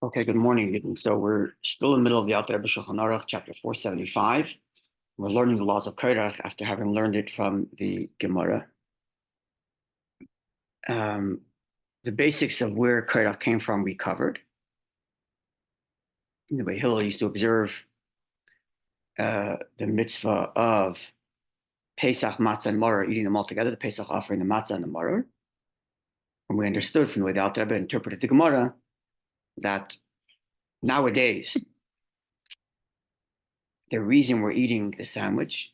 Okay, good morning. So we're still in the middle of the Alter Rebbe Shulchan Aruch, chapter 475. We're learning the laws of Korach after having learned it from the Gemara. The basics of where Korach came from we covered. Rabbi Hillel used to observe the mitzvah of Pesach, matzah, and maror, eating them all together, the Pesach offering, the matzah, and the maror. And we understood from the way the Alter Rebbe interpreted the Gemara that nowadays, the reason we're eating the sandwich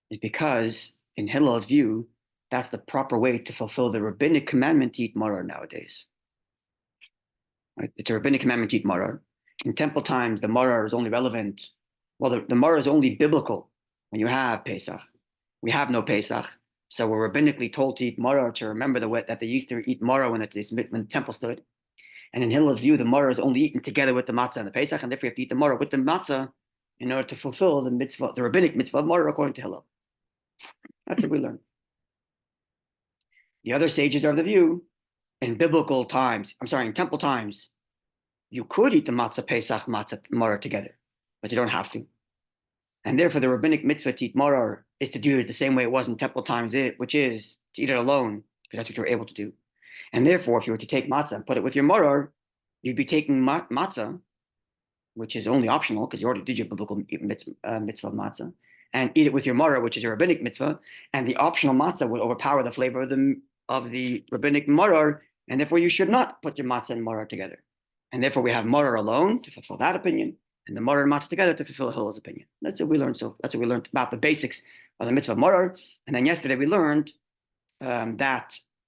is because, in Hillel's view, that's the proper way to fulfill the rabbinic commandment to eat maror nowadays. Right? It's a rabbinic commandment to eat maror. In temple times, the maror is only relevant. Well, the maror is only biblical when you have Pesach. We have no Pesach, so we're rabbinically told to eat maror to remember that they used to eat maror when the temple stood. And in Hillel's view, the maror is only eaten together with the matzah and the Pesach, and therefore you have to eat the maror with the matzah in order to fulfill the mitzvah, the rabbinic mitzvah of maror according to Hillel. That's what we learn. The other sages are of the view, in temple times, you could eat the matzah, Pesach, matzah, maror together, but you don't have to. And therefore, the rabbinic mitzvah to eat maror is to do it the same way it was in temple times, which is to eat it alone, because that's what you're able to do. And therefore, if you were to take matzah and put it with your maror, you'd be taking matzah, which is only optional because you already did your biblical mitzvah of matzah, and eat it with your maror, which is your rabbinic mitzvah, and the optional matzah would overpower the flavor of the rabbinic maror, and therefore you should not put your matzah and maror together. And therefore we have maror alone to fulfill that opinion, and the maror and matzah together to fulfill Hillel's opinion. That's what we learned. So that's what we learned about the basics of the mitzvah of maror. And then yesterday we learned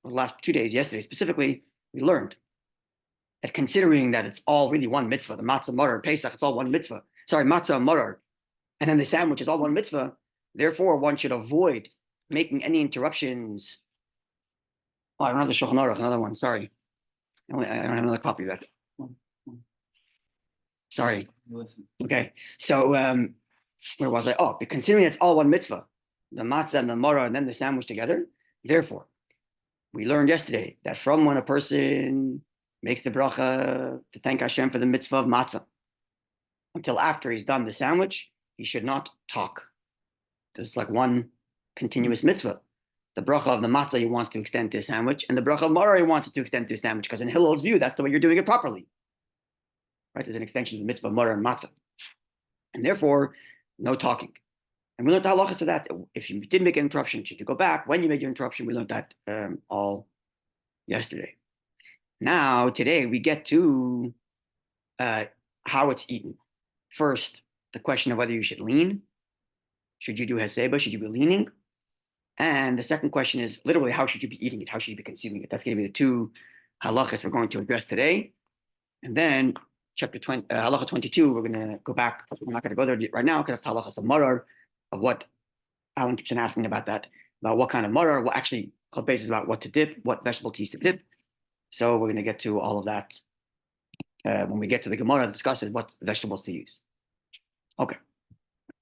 the last 2 days, yesterday specifically, we learned that considering that it's all really one mitzvah, the matzah, maror, Pesach, it's all one mitzvah. Sorry, matzah, maror, and then the sandwich is all one mitzvah. Therefore, one should avoid making any interruptions. Oh, I don't have the Shulchan Aruch, another one. Sorry, I don't have another copy of that. Sorry. Okay, so where was I? Oh, considering it's all one mitzvah, the matzah and the maror, and then the sandwich together. Therefore, we learned yesterday that from when a person makes the bracha to thank Hashem for the mitzvah of matzah until after he's done the sandwich, he should not talk. There's like one continuous mitzvah. The bracha of the matzah he wants to extend to the sandwich, and the bracha of maror he wants to extend to the sandwich, because in Hillel's view, that's the way you're doing it properly. Right? There's an extension of the mitzvah of maror and matzah. And therefore, no talking. And we learned the halachas of that. If you did make an interruption, should you go back? When you made your interruption, we learned that all yesterday. Now, today, we get to how it's eaten. First, the question of whether you should lean. Should you do heseba? Should you be leaning? And the second question is literally, how should you be eating it? How should you be consuming it? That's going to be the two halachas we're going to address today. And then chapter 20, halacha 22, we're going to go back. We're not going to go there right now because that's halachas of maror, of what Alan keeps on asking about that, about what kind of maror, well, actually, basis about what to dip, what vegetable to use to dip. So we're going to get to all of that when we get to the Gemara that discusses what vegetables to use. Okay,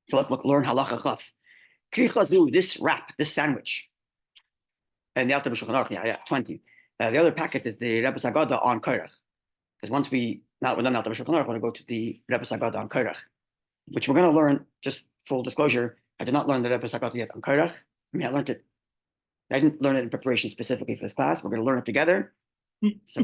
so let's learn halacha chaf. Krichazu, this wrap, this sandwich, and the Alter Rebbe Shulchan Aruch, 20. The other packet is the Rebbe Sagada on Korach, because once we're done Alter Rebbe Shulchan Aruch, we're going to go to the Rebbe Sagada on Korach, which we're going to learn. Just full disclosure, I did not learn the Rebbe Sagada yet on Korach. I mean, I learned it. I didn't learn it in preparation specifically for this class. We're going to learn it together. So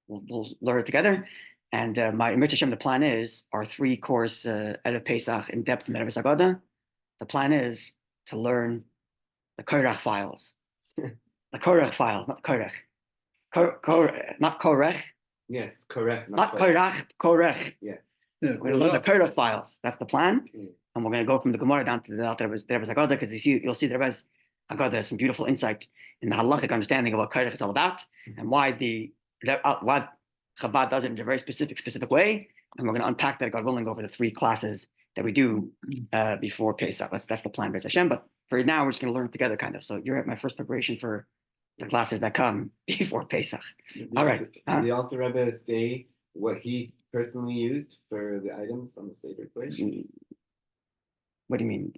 we'll learn it together. And my Emir Hashem, the plan is our 3-course Erev Pesach in depth in the Rebbe Sagada. The plan is to learn the Korach files. The Korach file, not Korach. Not Korach. Yes, correct. Not Korach, Korach. Yes. We're going to learn the Korach files. That's the plan. And we're going to go from the Gemara down to the Alter Rebbe Sagada, because you'll see the Rebbe Sagada has some beautiful insight in the halachic understanding of what Korach is all about, and why Chabad does it in a very specific way. And we're going to unpack that, God willing, over the 3 classes that we do before Pesach. That's the plan, B'ez Hashem. But for now, we're just going to learn it together, kind of. So you're at my first preparation for the classes that come before Pesach. All right. Did the Alter Rebbe say what he personally used for the items on the Seder plate? What do you mean?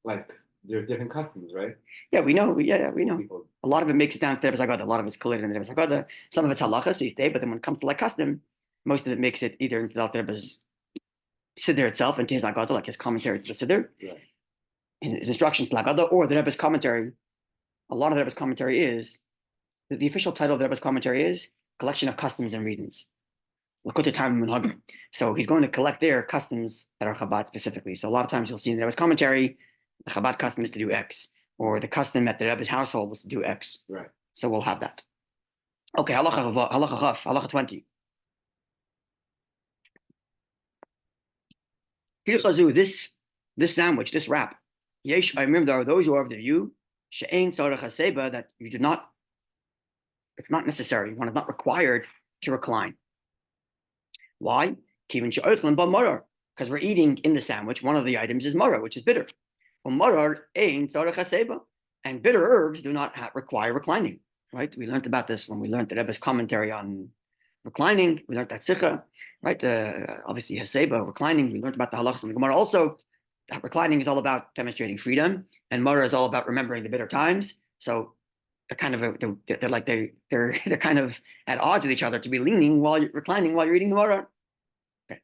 Like, there are different customs, right? Yeah, we know. We know. People. A lot of it makes it down to the Rebbe Sagada. A lot of it's collated in the Rebbe Sagada. Some of it's halacha, so you stay. But then when it comes to like custom, Most of it makes it either into the Rebbe's Siddur itself, and Tiz Agada, like his commentary to the Siddur, Right. and his instructions to Agada, or the Rebbe's commentary. A lot of the Rebbe's commentary is the official title of the Rebbe's commentary is Collection of Customs and Reasons. So he's going to collect their customs that are Chabad specifically. So a lot of times you'll see in the Rebbe's commentary, the Chabad custom is to do X, or the custom at the Rebbe's household was to do X. Right. So we'll have that. Okay, halacha 20. This sandwich, this wrap. Yesh, I remember there are those who are of the view, she'ein tzarech haseba, that you do not, it's not necessary, one is not required to recline. Why? Because we're eating in the sandwich, one of the items is maror, which is bitter. And bitter herbs do not require reclining, right? We learned about this when we learned the Rebbe's commentary on reclining. We learned that sikha, right? Obviously, haseba, reclining. We learned about the halachas in the Gemara also. That reclining is all about demonstrating freedom, and maror is all about remembering the bitter times. So they're kind of they're kind of at odds with each other to be leaning while you're reclining while you're eating the maror. Okay.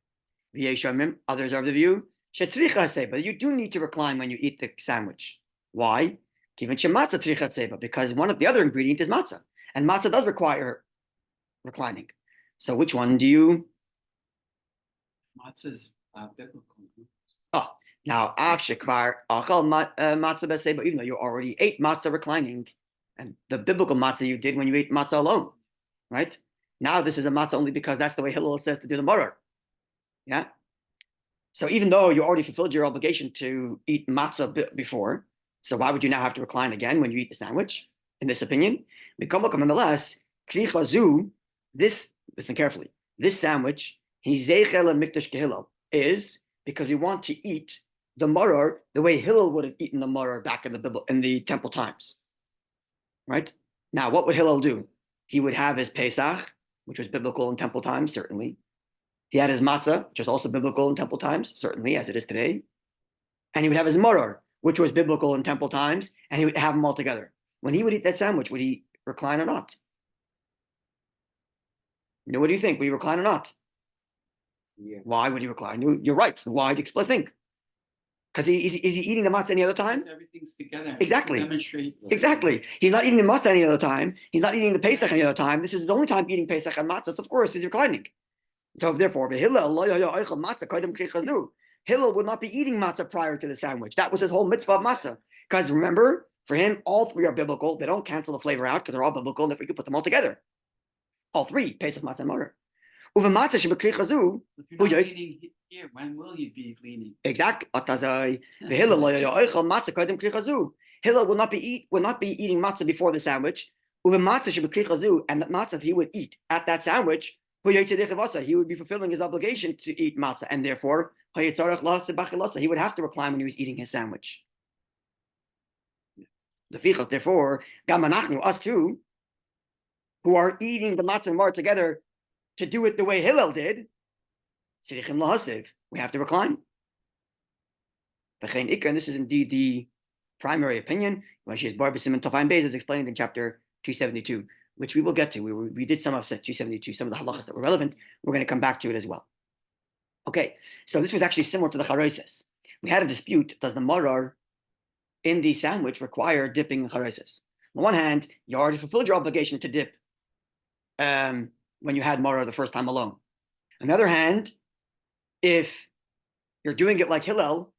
Others are of the view, but you do need to recline when you eat the sandwich. Why? Because one of the other ingredient is matzah, and matzah does require reclining. So which one do you? Matzah's biblical. Oh, now matzah, but even though you already ate matzah reclining, and the biblical matzah you did when you ate matzah alone, right? Now this is a matzah only because that's the way Hillel says to do the maror. Yeah. So even though you already fulfilled your obligation to eat matzah before, so why would you now have to recline again when you eat the sandwich? In this opinion, nonetheless, listen carefully. This sandwich, is because we want to eat the maror the way Hillel would have eaten the maror back in the temple times. Right? Now, what would Hillel do? He would have his Pesach, which was biblical in temple times, certainly. He had his matzah, which was also biblical in temple times, certainly, as it is today. And he would have his maror, which was biblical in temple times, and he would have them all together. When he would eat that sandwich, would he recline or not? What do you think? Would he recline or not? Yeah. Why would he recline? You're right. Why do you think? Because is he eating the matzah any other time? Everything's together. Exactly. Demonstrate. Exactly. He's not eating the matzah any other time. He's not eating the Pesach any other time. This is his only time eating Pesach and matzah. So of course, he's reclining. So therefore, Hillel would not be eating matzah prior to the sandwich. That was his whole mitzvah of matzah. Because remember, for him, all three are biblical. They don't cancel the flavor out because they're all biblical, and if we could put them all together. All three, Pesach, matzah, and maror. If you're not eating here, when will you be leaning? Exactly. Hillel will not be eating matzah before the sandwich. And the matzah that he would eat at that sandwich, he would be fulfilling his obligation to eat matzah, and therefore he would have to recline when he was eating his sandwich. Therefore, us too, who are eating the matzah and maror together, to do it the way Hillel did, we have to recline. And this is indeed the primary opinion. Is explained in chapter 272, which we will get to. We did some of 272, some of the halachas that were relevant. We're going to come back to it as well. Okay, so this was actually similar to the charosis. We had a dispute. Does the maror in the sandwich require dipping in charosis? On the one hand, you already fulfilled your obligation to dip when you had maror the first time alone. On the other hand, if you're doing it like Hillel,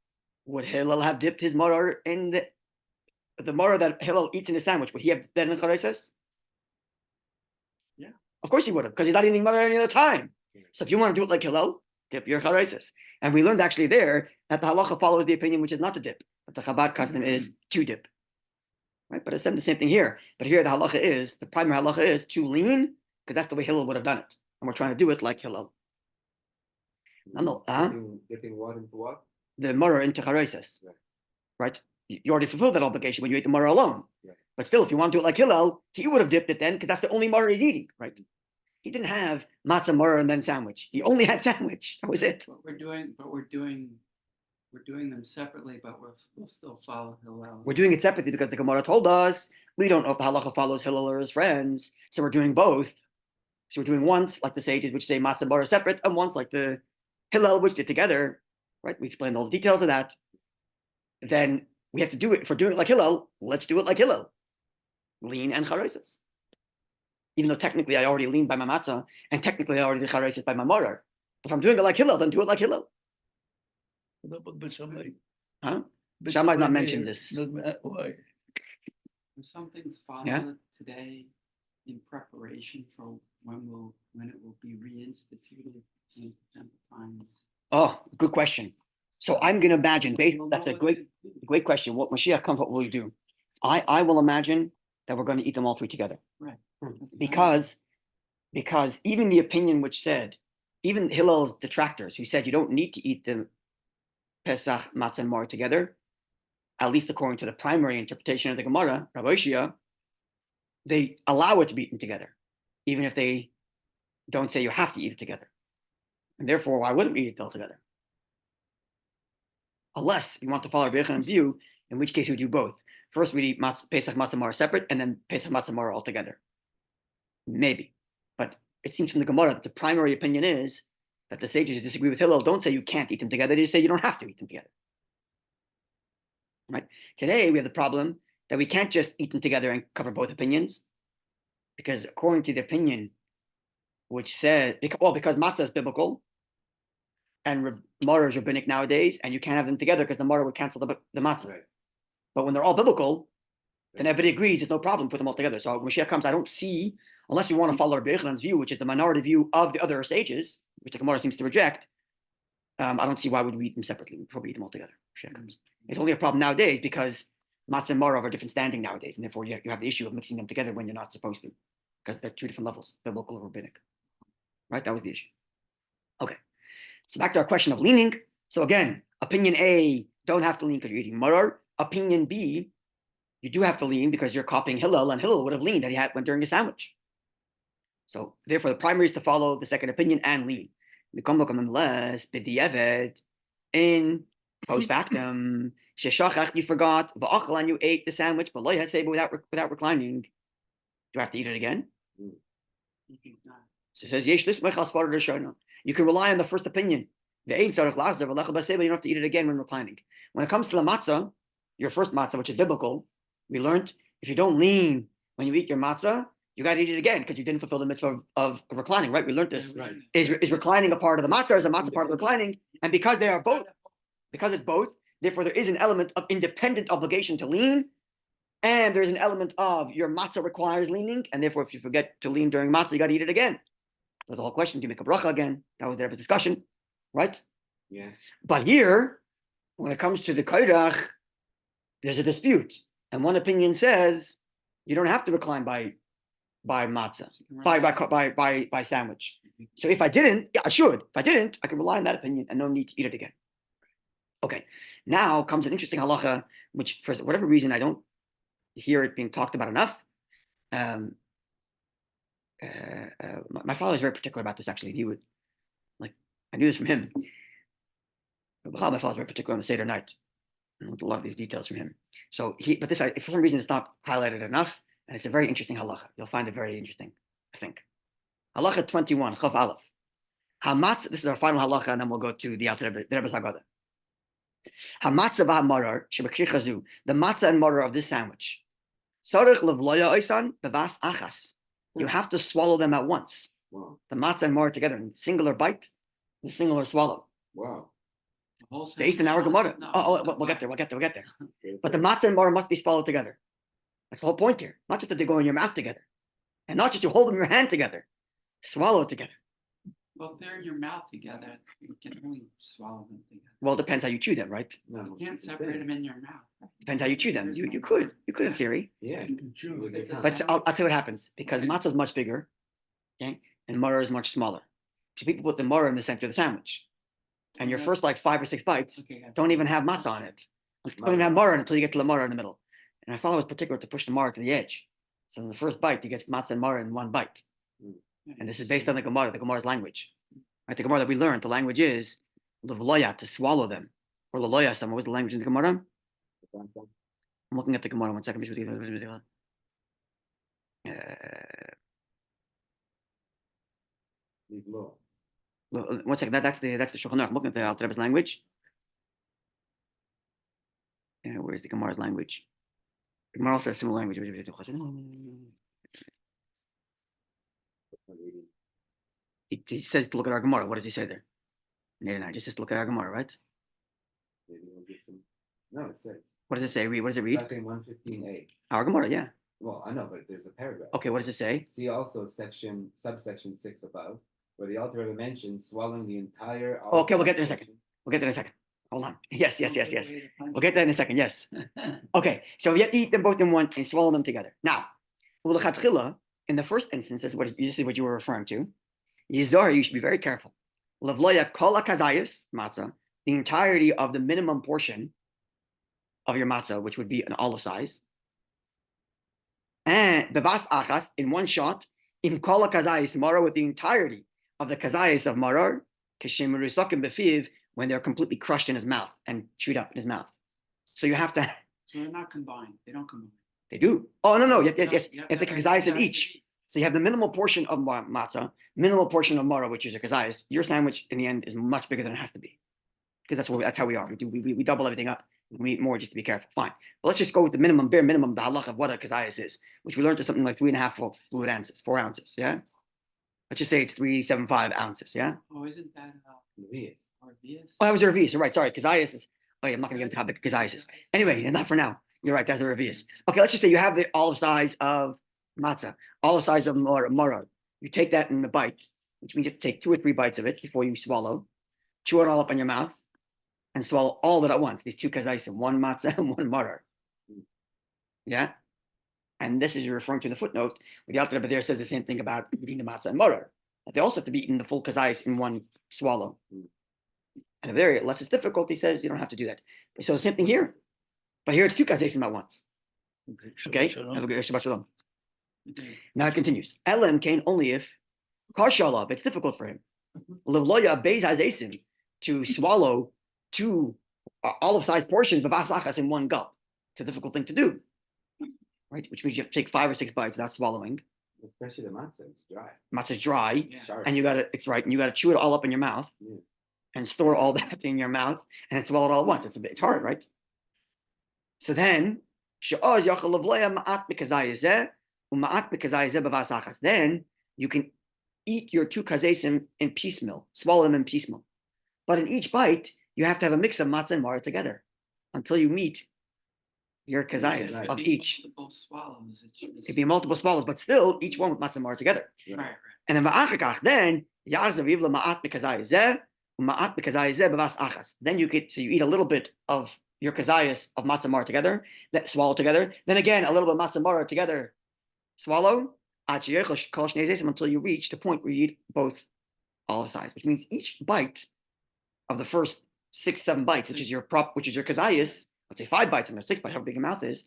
would Hillel have dipped his maror in the maror that Hillel eats in his sandwich? Would he have that in charosis? Yeah. Of course he would have, because he's not eating maror any other time. So if you want to do it like Hillel, dip your charosis. And we learned actually there that the halacha follows the opinion which is not to dip, but the Chabad custom is to dip. Right? But it's the same thing here. But here the primary halacha is to lean, because that's the way Hillel would have done it. And we're trying to do it like Hillel. Dipping what into what? The maror into charosis. Right? You already fulfilled that obligation when you ate the maror alone. Right. But still, if you want to do it like Hillel, he would have dipped it then, because that's the only maror he's eating. Right? He didn't have matzah, maror, and then sandwich. He only had sandwich. That was it. We're doing them separately, but we'll still follow Hillel. We're doing it separately because the Gemara told us we don't know if the halacha follows Hillel or his friends, so we're doing both. So we're doing once like the sages, which say matzah and maror separate, and once like the Hillel, which did together, right? We explained all the details of that. Then we have to do it. If we're doing it like Hillel, let's do it like Hillel. Lean and charoises. Even though technically I already lean by my matzah, and technically I already did charoises by my maror. If I'm doing it like Hillel, then do it like Hillel. Huh? Shammai not mentioned this. Why? Some things followed Yeah. today in preparation for when it will be reinstituted in temple times. Oh, good question. So I'm going to imagine, that's a great question. What Mashiach comes, what will you do? I will imagine that we're going to eat them all three together. Right. Because even the opinion which said, even Hillel's detractors who said you don't need to eat the Pesach, Matzah, and Maror together, at least according to the primary interpretation of the Gemara, Rabbi Shia, they allow it to be eaten together, even if they don't say you have to eat it together. And therefore, why wouldn't we eat it all together? Unless you want to follow Rabbi Yochanan's view, in which case we do both. First, we eat Pesach, Matzah, Maror separate, and then Pesach, Matzah, Maror all together. Maybe. But it seems from the Gemara that the primary opinion is that the sages who disagree with Hillel don't say you can't eat them together. They just say you don't have to eat them together. Right? Today, we have the problem that we can't just eat them together and cover both opinions. Because according to the opinion which said, because matzah is biblical and maror is rabbinic nowadays, and you can't have them together because the maror would cancel the matzah. Right. But when they're all biblical, then everybody agrees there's no problem, put them all together. So when Mashiach comes, I don't see, unless we want to follow Rabbi Yochanan's view, which is the minority view of the other sages, which the Gemara seems to reject, I don't see why would we eat them separately. We'd probably eat them all together. Mashiach comes. It's only a problem nowadays because matzah and maror are different standing nowadays, and therefore you have the issue of mixing them together when you're not supposed to, because they're two different levels, biblical or rabbinic. Right? That was the issue. Okay. So back to our question of leaning. So again, opinion A, don't have to lean because you're eating maror. Opinion B, you do have to lean because you're copying Hillel, and Hillel would have leaned that he had when during a sandwich. So therefore, the primary is to follow the second opinion and lean. Nonetheless, b'diavad, in post factum, sheshachach, you forgot, v'achal, and you ate the sandwich, but without reclining. Do you have to eat it again? So it says, yesh lismech al svarad rishona. You can rely on the first opinion. The ain't tzarich lazer v'lecha b'aseh, but you don't have to eat it again when reclining. When it comes to the matzah, your first matzah, which is biblical, we learned if you don't lean when you eat your matzah, you got to eat it again because you didn't fulfill the mitzvah of reclining, right? We learned this. Right. Is reclining a part of the matzah? Is the matzah part of reclining? And because they are both, because it's both, therefore there is an element of independent obligation to lean, and there's an element of your matzah requires leaning, and therefore if you forget to lean during matzah, you got to eat it again. There's a whole question: do you make a bracha again? That was their discussion, right? Yeah. But here, when it comes to the kairach, there's a dispute, and one opinion says you don't have to recline by matzah, by sandwich. So if I didn't, yeah, I should. If I didn't, I can rely on that opinion and no need to eat it again. Okay, now comes an interesting halacha, which for whatever reason I don't hear it being talked about enough. My father is very particular about this. Actually, he would I knew this from him. My father is very particular on the Seder night. I want a lot of these details from him. So but this, for some reason, it's not highlighted enough, and it's a very interesting halacha. You'll find it very interesting, I think. Halacha 21, Chav Aleph. Hamatz. This is our final halacha, and then we'll go to the Rebbe Zagada. Hamatzah v'hamaror shebekri chazu. The matzah and maror of this sandwich. Sarich levloya oisan bevas achas. You have to swallow them at once. Wow. The matzah and maror together in singular bite, the singular swallow. Wow. Based on our Gemara. We'll get there. But the matzah and maror must be swallowed together. That's the whole point here. Not just that they go in your mouth together, and not just you hold them in your hand together. Swallow it together. Well, if they're in your mouth together, you can only swallow them together. Well, it depends how you chew them, right? No, You can't separate them in your mouth. Depends how you chew them. You could in theory. Yeah. You can chew. It's a But I'll tell you what happens, because matzah is much bigger, okay, and maror is much smaller. So people put the maror in the center of the sandwich, and your first 5 or 6 bites don't even have matzah on it. Don't even have maror until you get to the maror in the middle. And my father was particular to push the maror to the edge. So in the first bite, you get matzah and maror in one bite. And this is based on the Gemara's language. Right? The Gemara that we learned, the language is levloya, to swallow them. Or laloya, what was the language in the Gemara? I'm looking at the Gemara, 1 second. Livlo. One second. That's the Shulchan Aruch. I'm looking at the Alter Rebbe's language. Where's the Gemara's language? The Gemara also has similar language. He says to look at our Gemara. What does he say there? No, just says to look at our Gemara, right? Maybe we'll get some. No, it says. What does it say? Read. What does it read? Starting 115a. Our Gemara, yeah. Well, I know, but there's a paragraph. Okay, what does it say? See also subsection 6 above, where the Alter Rebbe mentions swallowing the entire. Okay, we'll get there in a second. We'll get there in a second. Hold on. Yes. We'll get there in a second. Yes. Okay, so you have to eat them both in one and swallow them together. Now, in the first instance, this is what you were referring to. Yizar, you should be very careful. Lavloya kola kazayas matzah, the entirety of the minimum portion of your matzah, which would be an olive size. And bevas achas, in one shot, in kola kazayas maror, with the entirety of the kazayas of maror, kashem rusakim befiv, when they're completely crushed in his mouth and chewed up in his mouth. So you have to. So they're not combined. They don't combine. They do. Oh no. Yes. You have the have kazayas of each. So you have the minimal portion of matzah, minimal portion of maror, which is a kazayas. Your sandwich in the end is much bigger than it has to be, because that's how we are. We double everything up. We eat more just to be careful. Fine. But let's just go with the bare minimum, the halach of what a kazayas is, which we learned to something like 3.5 fluid ounces, 4 ounces. Yeah. Let's just say it's 3.75 ounces. Yeah. Oh, isn't that Levius. Arvius? Oh, that was a revius. Right. Sorry. Kazayas is. Oh, yeah, I'm not going to get into how big kazayas is. Anyway, not for now. You're right. That's a revius. Okay. Let's just say you have the olive size of matzah, olive size of maror. You take that in a bite, which means you have to take 2 or 3 bites of it before you swallow. Chew it all up in your mouth and swallow all of it at once. These 2 kazayas, one matzah and one maror. Yeah. And this is referring to the footnote where the Alter Rebbe there says the same thing about eating the matzah and maror. But they also have to be eaten the full kazayas in one swallow. And if there, less is difficult, he says you don't have to do that. So the same thing here. But here it's 2 kazayas at once. Okay. Have a good Shabbat Shalom. Now it continues. Ellen came only if Karshalov, it's difficult for him. Levloya Beis Hazesim, to swallow 2 olive-sized portions of asachas in one gulp. It's a difficult thing to do, right? Which means you have to take 5 or 6 bites without swallowing. Especially the matzah, it's dry. Matzah's dry, Yeah. and you gotta chew it all up in your mouth, and store all that in your mouth, and swallow it all at once. It's hard, right? So then, then you can eat your 2 kazesim in piecemeal, swallow them in piecemeal. But in each bite, you have to have a mix of matzah and maror together until you meet your kazayas Right. of each. Multiple swallows. It could be multiple swallows, but still each one with matzah and maror together. Right. And then then then you eat a little bit of your kazayas of matzah maror together, that swallow together. Then again, a little bit of matzah maror together, swallow, until you reach the point where you eat both olive size, which means each bite of the first 6, 7 bites, which is your kazayas, let's say 5 bites and 6 bites, however big your mouth is,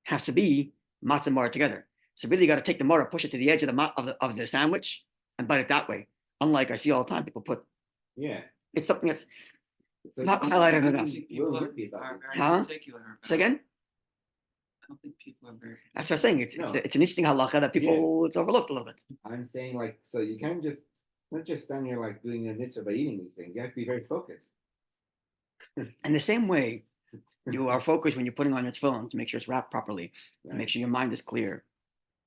has to be matzah and maror together. So really, you got to take the maror, push it to the edge of the sandwich, and bite it that way. Unlike I see all the time, people put. Yeah. It's something that's So not it's- highlighted I enough. don't think people We'll are repeat that. very Huh? particular about Say again. I don't think people are very. That's what I'm saying. It's No. it's an interesting halacha that people it's overlooked a little bit. I'm saying, like, so you can't just not just stand here like doing a mitzvah by eating these things. You have to be very focused. And the same way you are focused when you're putting on your tefillin to make sure it's wrapped properly, to make sure your mind is clear,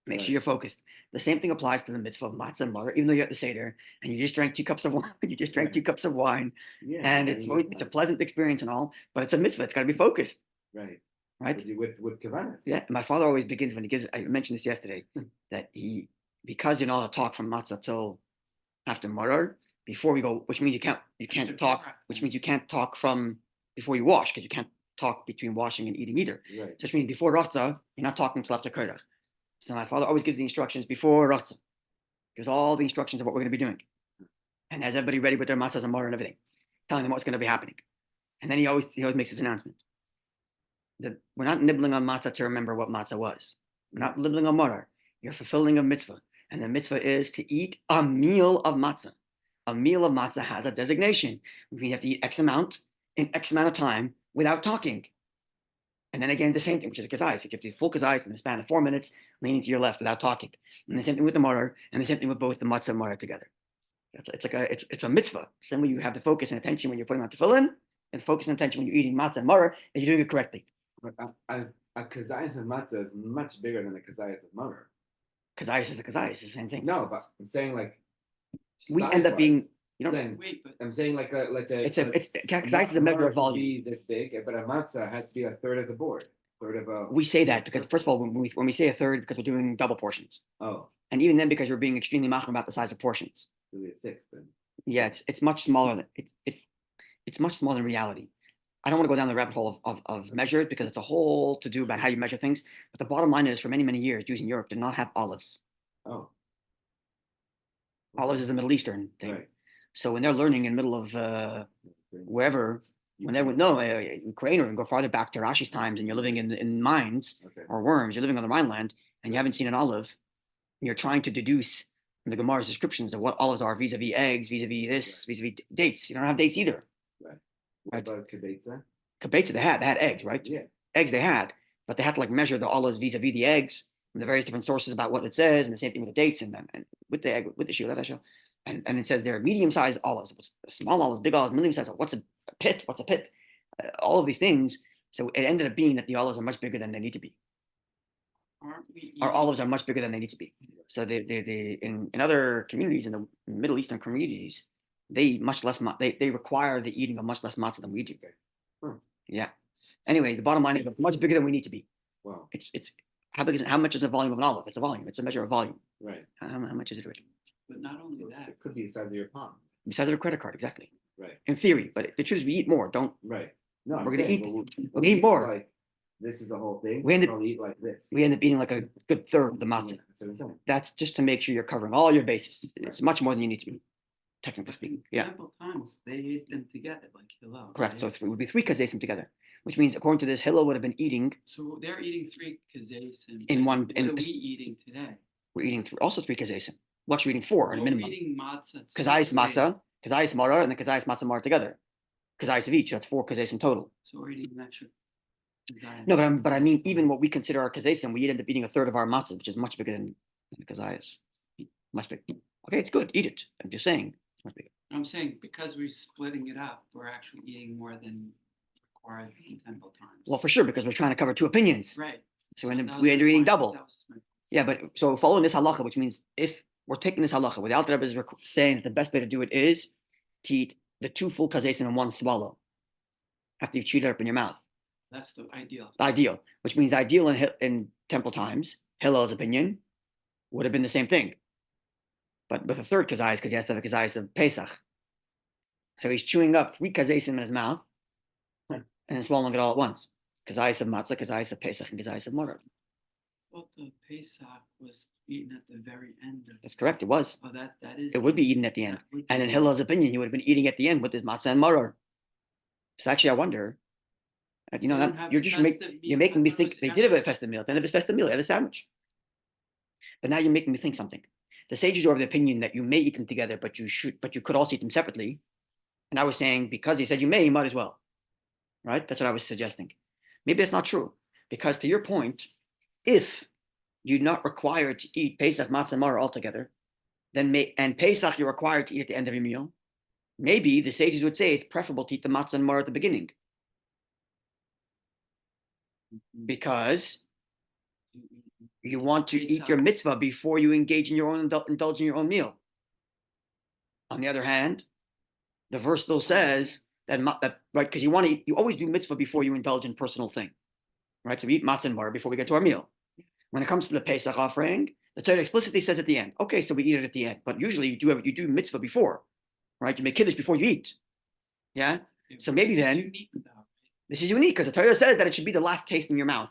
make sure Right. you're focused. The same thing applies to the mitzvah of matzah and maror, even though you're at the seder and you just drank 2 cups of wine. You just drank Right. 2 cups of wine, Yeah. and I it's mean, a pleasant experience and all, but it's a mitzvah. It's got to be focused, right. right? With kavanas. Yeah. My father always begins when he gives. I mentioned this yesterday that because you're not allowed to talk from matzah till after maror before we go, which means you can't talk, which means you can't talk from before you wash, because you can't talk between washing and eating either. Right. So which means before ratzah, you're not talking till after kodesh. So my father always gives the instructions before ratzah. Gives all the instructions of what we're going to be doing, and has everybody ready with their matzahs and maror and everything, telling them what's going to be happening. And then he always makes his announcement that we're not nibbling on matzah to remember what matzah was. We're not nibbling on maror. You're fulfilling a mitzvah, and the mitzvah is to eat a meal of matzah. A meal of matzah has a designation. You have to eat X amount in X amount of time without talking. And then again, the same thing, which is a kazayas. You have to eat full kazayas in the span of 4 minutes, leaning to your left without talking. And the same thing with the maror, and the same thing with both the matzah and maror together. It's a mitzvah. Same way you have the focus and attention when you're putting on tefillin, and focus and attention when you're eating matzah and maror, and you're doing it correctly. But a kazayas of matzah is much bigger than a kazayas of maror. Kazayas is a kazayas, it's the same thing. No, but I'm saying like We end up being, you know, saying, Wait, but I'm saying like let's say it's kazayas is a measure maror of should volume. be this big, but a matzah has to be a third of the board, third of a. We say that because first of all, when we say a third, because we're doing double portions, Oh, and even then because we're being extremely machmir about the size of portions. really a sixth then. Yeah, it's much smaller than it's much smaller than reality. I don't want to go down the rabbit hole of measured because it's a whole to do about how you measure things. But the bottom line is, for many, many years, Jews in Europe did not have olives. Oh. Olives is a Middle Eastern thing. Right. So when they're learning in the middle of wherever, when they would know Ukraine or go farther back to Rashi's times, and you're living in mines Okay. or worms, you're living on the Rhineland, and you haven't seen an olive, and you're trying to deduce from the Gemara's descriptions of what olives are vis-a-vis eggs, vis-a-vis this, vis-a-vis dates. You don't have dates either. What about kibetza? Kibetza, they had eggs, right? Yeah. Eggs they had, but they had to like measure the olives vis-a-vis the eggs from the various different sources about what it says, and the same thing with the dates and with the egg, with the shell, and it says they're medium-sized olives, small olives, big olives, medium-sized. What's a pit? What's a pit? All of these things. So it ended up being that the olives are much bigger than they need to be. aren't we Our eating- olives are much bigger than they need to be. So in other communities, in the Middle Eastern communities, they much less they require the eating of much less matzah than we do. Hmm. Yeah. Anyway, the bottom line is it's much bigger than we need to be. Wow. It's how much is the volume of an olive? It's a volume. It's a measure of volume. Right. How much is it really? But not only that, It could be the size of your palm. Besides a credit card, exactly. Right. In theory, but the truth is we eat more. Don't Right. No, We're I'm gonna saying, eat- well, we're gonna eat more. Like this is the whole thing. We ended- I'll eat like this. we end up eating like a good third of the matzah. That's what I'm saying. That's just to make sure you're covering all your bases. It's much more than you need to be, technically speaking. Yeah. Temple times they ate them together like Hillel. Correct. So right? it would be 3 kazesim together, which means according to this, Hillel would have been eating. So they're eating 3 kazesim. In one- What in- are we eating today? We're eating also 3 kazesim. We're actually eating 4 at a We're minimum. eating matzah. Kazayis separately. matzah, kazayis maror, and the kazayis matzah maror together. Kazayis of each. That's 4 kazesim total. So we're eating an extra. kazayis. No, but I mean even what we consider our kazesim, we end up eating a third of our matzah, which is much bigger than the kazayis. Much bigger. Okay, it's good. Eat it. I'm just saying. It's much bigger. I'm saying because we're splitting it up, we're actually eating more than required in temple times. Well, for sure, because we're trying to cover 2 opinions. Right. So we end that up was my eating point. double. That was just my- Yeah, but so following this halacha, which means if we're taking this halacha, where the Alter Rebbe is saying that the best way to do it is to eat the 2 full kazesim in one swallow after you've chewed it up in your mouth. That's the ideal. The ideal, which means the ideal in temple times, Hillel's opinion, would have been the same thing. But with a third kazayis, because he has to have a kazayis of Pesach. So he's chewing up 3 kazesim in his mouth and then swallowing it all at once. Kazayis of matzah, kazayis of Pesach, and kazayis of maror. Well, the Pesach was eaten at the very end of. That's correct. It was. Oh, that is. It would be eaten at the end. that would And be in the- Hillel's opinion, he would have been eating at the end with his matzah and maror. So actually, I wonder, They don't have you're a just festive you're meal. making I me thought it think was they did have a after- festive meal. At the end of his festive meal, they had a sandwich. But now you're making me think something. The sages are of the opinion that you may eat them together, but you could also eat them separately. And I was saying because he said you may, you might as well. Right? That's what I was suggesting. Maybe that's not true. Because to your point, if you're not required to eat Pesach, matzah, and maror all together, and Pesach you're required to eat at the end of your meal, maybe the sages would say it's preferable to eat the matzah and maror at the beginning. Because you want to eat your mitzvah before you engage in your own indulge in your own meal. On the other hand, the verse still says that right, because you always do mitzvah before you indulge in personal thing, right? So we eat matzah and maror before we get to our meal. When it comes to the Pesach offering, the Torah explicitly says at the end. Okay, so we eat it at the end, but usually you do mitzvah before, right? You make kiddush before you eat. Yeah. So maybe This is then- unique, though, right? This is unique because the Torah says that it should be the last taste in your mouth.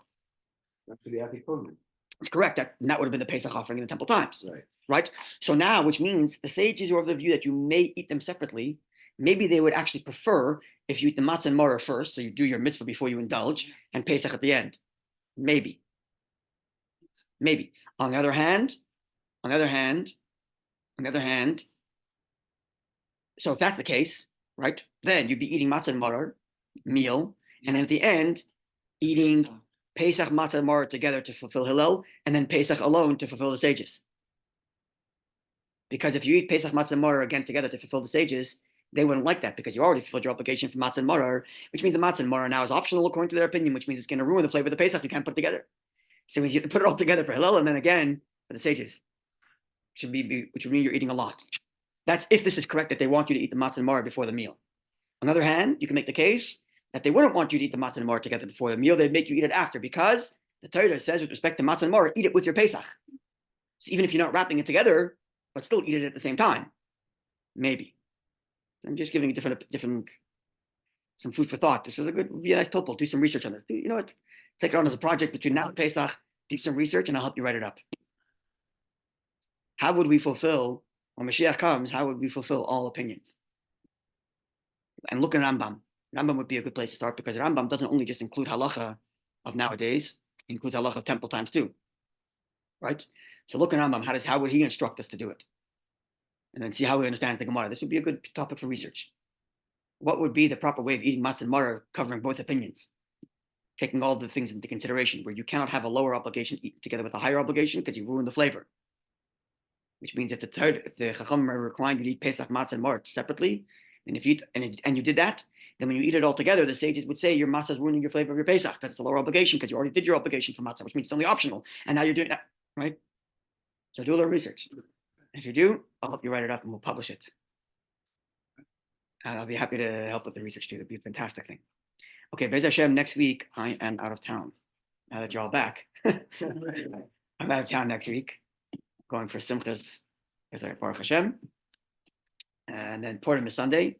That's the afikomen. It's correct. And that would have been the Pesach offering in the temple times. Right. Right? So now, which means the sages are of the view that you may eat them separately. Maybe they would actually prefer if you eat the matzah and maror first, so you do your mitzvah before you indulge, and Pesach at the end. Maybe. On the other hand, so if that's the case, right, then you'd be eating matzah and maror meal, and then at the end, eating So, Pesach, matzah, and maror together to fulfill Hillel, and then Pesach alone to fulfill the sages. Because if you eat Pesach matzah and maror again together to fulfill the stages, they wouldn't like that because you already fulfilled your obligation for matzah and maror, which means the matzah and maror now is optional according to their opinion, which means it's going to ruin the flavor of the Pesach. You can't put it together. So you have to put it all together for Hillel and then again for the sages, which would mean you're eating a lot. That's if this is correct, that they want you to eat the matzah and maror before the meal. On the other hand, you can make the case that they wouldn't want you to eat the matzah and maror together before the meal. They'd make you eat it after because the Torah says with respect to matzah and maror, eat it with your Pesach. So even if you're not wrapping it together, but still eat it at the same time. Maybe. I'm just giving you different some food for thought. This is would be a nice total. Do some research on this. You know what? Take it on as a project between now and Pesach. Do some research, and I'll help you write it up. How would we fulfill when Mashiach comes? How would we fulfill all opinions? And look at Rambam. Rambam would be a good place to start because Rambam doesn't only just include halacha of nowadays; it includes halacha of temple times too. Right? So look at Rambam. How would he instruct us to do it? And then see how he understands the Gemara. This would be a good topic for research. What would be the proper way of eating matzah and maror, covering both opinions, taking all the things into consideration, where you cannot have a lower obligation eat together with a higher obligation because you ruin the flavor. Which means if the Chacham are requiring you to eat Pesach, matzah, and maror separately, and if you eat, and you did that, then when you eat it all together, the sages would say your matzah is ruining your flavor of your Pesach. That's a lower obligation because you already did your obligation for matzah, which means it's only optional, and now you're doing that, right? So do a little research. If you do, I'll help you write it up and we'll publish it. I'll be happy to help with the research too. That'd be a fantastic thing. Okay, Be'ez Hashem, next week I am out of town. Now that you're all back. I'm out of town next week. Going for Simchas, Baruch Hashem. And then Purim is Sunday.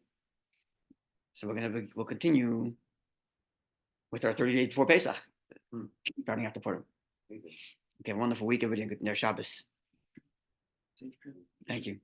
So we'll continue with our 30 days before Pesach, starting after Purim. Okay, wonderful week, everybody. Good Ner Shabbos. Thank you.